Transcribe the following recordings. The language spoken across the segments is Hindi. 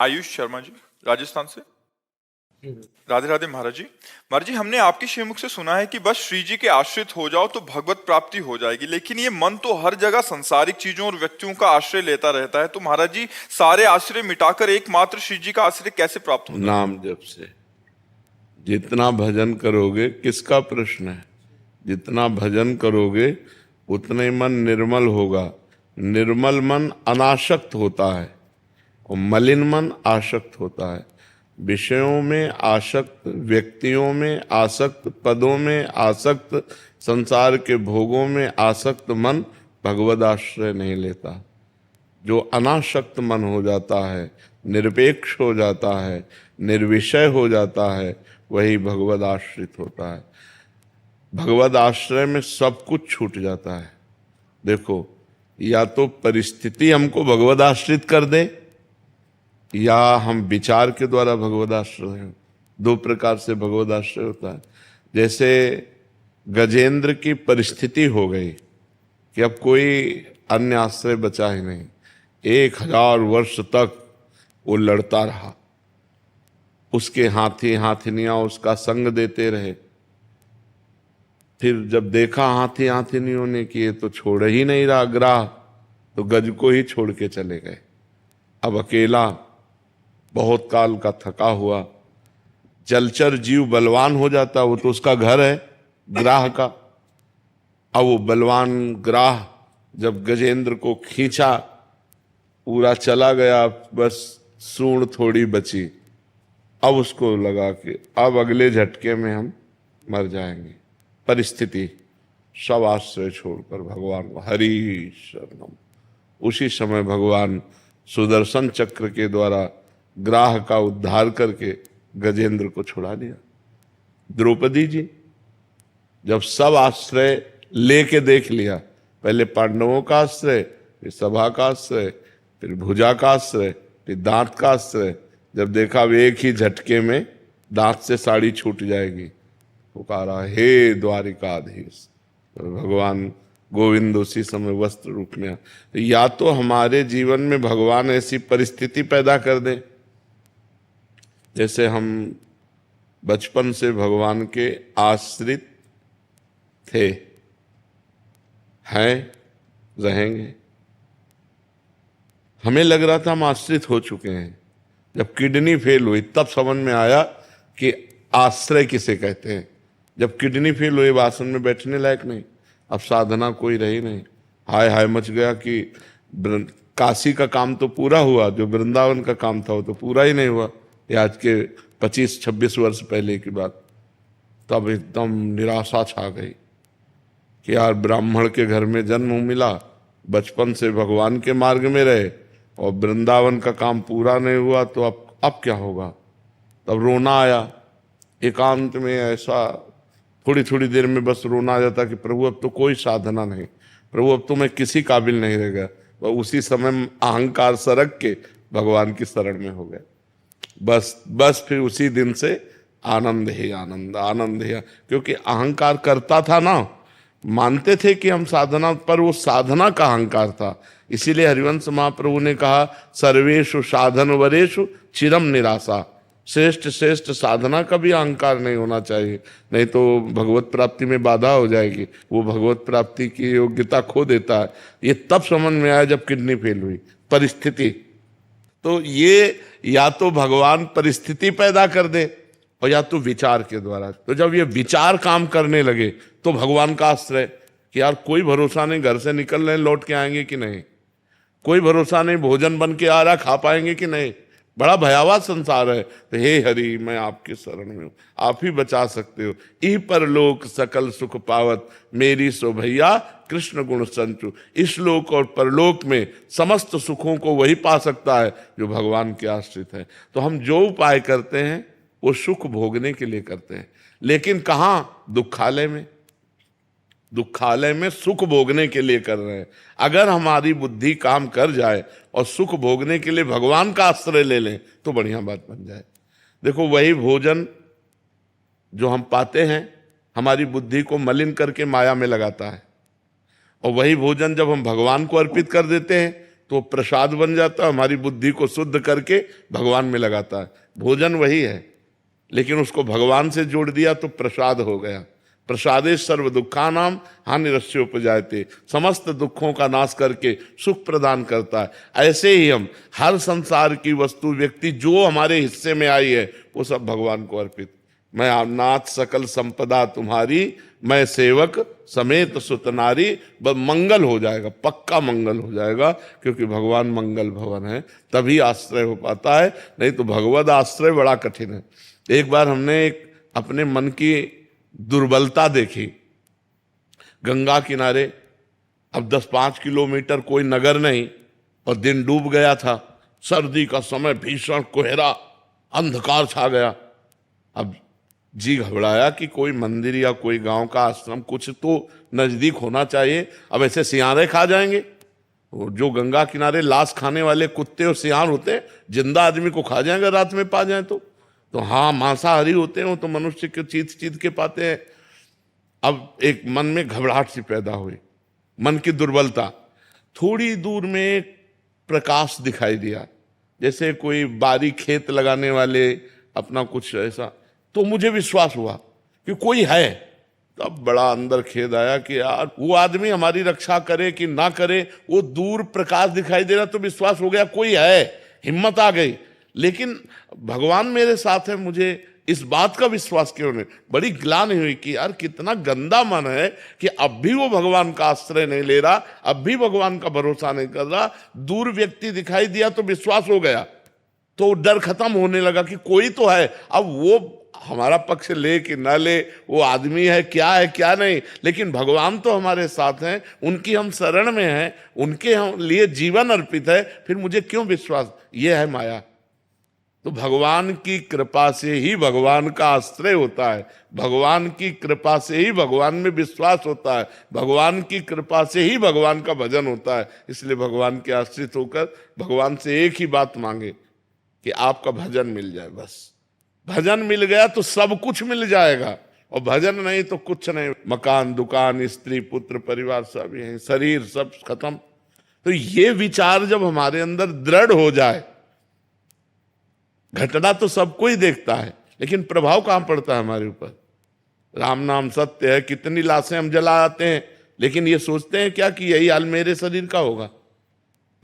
आयुष शर्मा जी, राजस्थान से। राधे राधे महाराज जी। महाराज जी, हमने आपके श्रीमुख से सुना है कि बस श्री जी के आश्रित हो जाओ तो भगवत प्राप्ति हो जाएगी, लेकिन ये मन तो हर जगह संसारिक चीजों और व्यक्तियों का आश्रय लेता रहता है। तो महाराज जी, सारे आश्रय मिटाकर एकमात्र श्री जी का आश्रय कैसे प्राप्त होगा? नाम जप से। जितना भजन करोगे, किसका प्रश्न है, जितना भजन करोगे उतने मन निर्मल होगा। निर्मल मन अनासक्त होता है और मलिन मन आसक्त होता है। विषयों में आसक्त, व्यक्तियों में आसक्त, पदों में आसक्त, संसार के भोगों में आसक्त मन भगवद आश्रय नहीं लेता। जो अनासक्त मन हो जाता है, निरपेक्ष हो जाता है, निर्विषय हो जाता है, वही भगवद आश्रित होता है। भगवद आश्रय में सब कुछ छूट जाता है। देखो, या तो परिस्थिति हमको भगवद आश्रित कर दे, या हम विचार के द्वारा भगवद आश्रय हो। दो प्रकार से भगवद आश्रय होता है। जैसे गजेंद्र की परिस्थिति हो गई कि अब कोई अन्य आश्रय बचा ही नहीं, 1000 वर्ष तक वो लड़ता रहा, उसके हाथी हाथिनियां उसका संग देते रहे। फिर जब देखा हाथी हाथिनियों ने कि ये तो छोड़ ही नहीं रहा ग्राह, तो गज को ही छोड़ के चले गए। अब अकेला, बहुत काल का थका हुआ, जलचर जीव बलवान हो जाता, वो तो उसका घर है ग्राह का। अब वो बलवान ग्राह जब गजेंद्र को खींचा, पूरा चला गया, बस सूंड थोड़ी बची। अब उसको लगा कि अब अगले झटके में हम मर जाएंगे। परिस्थिति, सब आश्रय छोड़कर भगवान को हरि शरणम। उसी समय भगवान सुदर्शन चक्र के द्वारा ग्राह का उद्धार करके गजेंद्र को छुड़ा दिया। द्रौपदी जी जब सब आश्रय लेके देख लिया, पहले पांडवों का आश्रय, फिर सभा का आश्रय, फिर भुजा का आश्रय, फिर दांत का आश्रय, जब देखा वे एक ही झटके में दांत से साड़ी छूट जाएगी, पुकारा हे द्वारिकाधीश। तो भगवान गोविंद उसी समय वस्त्र रूप में। या तो हमारे जीवन में भगवान ऐसी परिस्थिति पैदा कर दे, जैसे हम बचपन से भगवान के आश्रित थे, हैं, रहेंगे। हमें लग रहा था हम आश्रित हो चुके हैं। जब किडनी फेल हुई तब समझ में आया कि आश्रय किसे कहते हैं। जब किडनी फेल हुई, आसन में बैठने लायक नहीं, अब साधना कोई रही नहीं। हाय हाय मच गया कि काशी का काम तो पूरा हुआ, जो वृंदावन का काम था वो तो पूरा ही नहीं हुआ। ये आज के 25-26 वर्ष पहले की बात। तब एकदम निराशा छा गई कि यार ब्राह्मण के घर में जन्म मिला, बचपन से भगवान के मार्ग में रहे और वृंदावन का काम पूरा नहीं हुआ, तो अब क्या होगा। तब रोना आया एकांत में। ऐसा थोड़ी थोड़ी देर में बस रोना आ जाता कि प्रभु अब तो कोई साधना नहीं, प्रभु अब तो मैं किसी काबिल नहीं रह गया। और उसी समय अहंकार सरक के भगवान की शरण में हो गए। बस फिर उसी दिन से आनंद ही आनंद, आनंद ही, क्योंकि अहंकार करता था ना, मानते थे कि हम साधना, पर वो साधना का अहंकार था। इसीलिए हरिवंश महाप्रभु ने कहा सर्वेषु साधन वरेषु चिरम निराशा। श्रेष्ठ श्रेष्ठ साधना का भी अहंकार नहीं होना चाहिए, नहीं तो भगवत प्राप्ति में बाधा हो जाएगी, वो भगवत प्राप्ति की योग्यता खो देता है। ये तब समझ में आया जब किडनी फेल हुई। परिस्थिति, तो ये या तो भगवान परिस्थिति पैदा कर दे और या तो विचार के द्वारा। तो जब ये विचार काम करने लगे तो भगवान का आश्रय कि यार कोई भरोसा नहीं, घर से निकल रहे लौट के आएंगे कि नहीं, कोई भरोसा नहीं, भोजन बन के आ रहा खा पाएंगे कि नहीं, बड़ा भयावह संसार है। तो हे हरि, मैं आपके शरण में हूं, आप ही बचा सकते हो। ई परलोक सकल सुख पावत, मेरी सो भैया कृष्ण गुण संचु। इस लोक और परलोक में समस्त सुखों को वही पा सकता है जो भगवान के आश्रित है। तो हम जो उपाय करते हैं वो सुख भोगने के लिए करते हैं, लेकिन कहाँ, दुखालय में। दुखालय में सुख भोगने के लिए कर रहे हैं। अगर हमारी बुद्धि काम कर जाए और सुख भोगने के लिए भगवान का आश्रय ले लें तो बढ़िया बात बन जाए। देखो, वही भोजन जो हम पाते हैं हमारी बुद्धि को मलिन करके माया में लगाता है, और वही भोजन जब हम भगवान को अर्पित कर देते हैं तो प्रसाद बन जाता है, हमारी बुद्धि को शुद्ध करके भगवान में लगाता है। भोजन वही है, लेकिन उसको भगवान से जोड़ दिया तो प्रसाद हो गया। प्रसादे सर्व दुखानाम हानिरस्य उपजायते, समस्त दुखों का नाश करके सुख प्रदान करता है। ऐसे ही हम हर संसार की वस्तु व्यक्ति जो हमारे हिस्से में आई है वो सब भगवान को अर्पित। मैं नाथ सकल संपदा तुम्हारी, मैं सेवक समेत सुत नारी। मंगल हो जाएगा, पक्का मंगल हो जाएगा, क्योंकि भगवान मंगल भवन है, तभी आश्रय हो पाता है, नहीं तो भगवद आश्रय बड़ा कठिन है। एक बार हमने एक अपने मन की दुर्बलता देखी। गंगा किनारे, अब 10-5 किलोमीटर कोई नगर नहीं, और दिन डूब गया था, सर्दी का समय, भीषण कोहरा, अंधकार छा गया। अब जी घबराया कि कोई मंदिर या कोई गांव का आश्रम कुछ तो नजदीक होना चाहिए। अब ऐसे सियारे खा जाएंगे, जो गंगा किनारे लाश खाने वाले कुत्ते और सियार होते हैं, जिंदा आदमी को खा जाएंगे रात में पा जाए तो हाँ, मांसाहारी होते हैं वो तो मनुष्य के चीत के पाते हैं। अब एक मन में घबराहट सी पैदा हुई, मन की दुर्बलता। थोड़ी दूर में एक प्रकाश दिखाई दिया, जैसे कोई बारी खेत लगाने वाले अपना कुछ ऐसा, तो मुझे विश्वास हुआ कि कोई है। तब बड़ा अंदर खेद आया कि यार वो आदमी हमारी रक्षा करे कि ना करे, वो दूर प्रकाश दिखाई दे रहा तो विश्वास हो गया कोई है, हिम्मत आ गई। लेकिन भगवान मेरे साथ है, मुझे इस बात का विश्वास क्यों नहीं? बड़ी ग्लानि हुई कि यार कितना गंदा मन है कि अब भी वो भगवान का आश्रय नहीं ले रहा, अब भी भगवान का भरोसा नहीं कर रहा। दूर व्यक्ति दिखाई दिया तो विश्वास हो गया, तो डर खत्म होने लगा कि कोई तो है। अब वो हमारा पक्ष ले कि ना ले, वो आदमी है क्या नहीं, लेकिन भगवान तो हमारे साथ हैं, उनकी हम शरण में हैं, उनके हम लिए जीवन अर्पित है, फिर मुझे क्यों विश्वास? ये है माया। तो भगवान की कृपा से ही भगवान का आश्रय होता है, भगवान की कृपा से ही भगवान में विश्वास होता है, भगवान की कृपा से ही भगवान का भजन होता है। इसलिए भगवान के आश्रित होकर भगवान से एक ही बात मांगे कि आपका भजन मिल जाए। बस भजन मिल गया तो सब कुछ मिल जाएगा, और भजन नहीं तो कुछ नहीं। मकान, दुकान, स्त्री, पुत्र, परिवार सब यही, शरीर सब खत्म। तो ये विचार जब हमारे अंदर दृढ़ हो जाए, घटना तो सबको ही देखता है, लेकिन प्रभाव कहां पड़ता है हमारे ऊपर? राम नाम सत्य है, कितनी लाशें हम जला आते हैं, लेकिन ये सोचते हैं क्या कि यही हाल मेरे शरीर का होगा?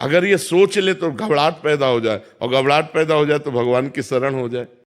अगर ये सोच ले तो घबराहट पैदा हो जाए, और घबराहट पैदा हो जाए तो भगवान की शरण हो जाए।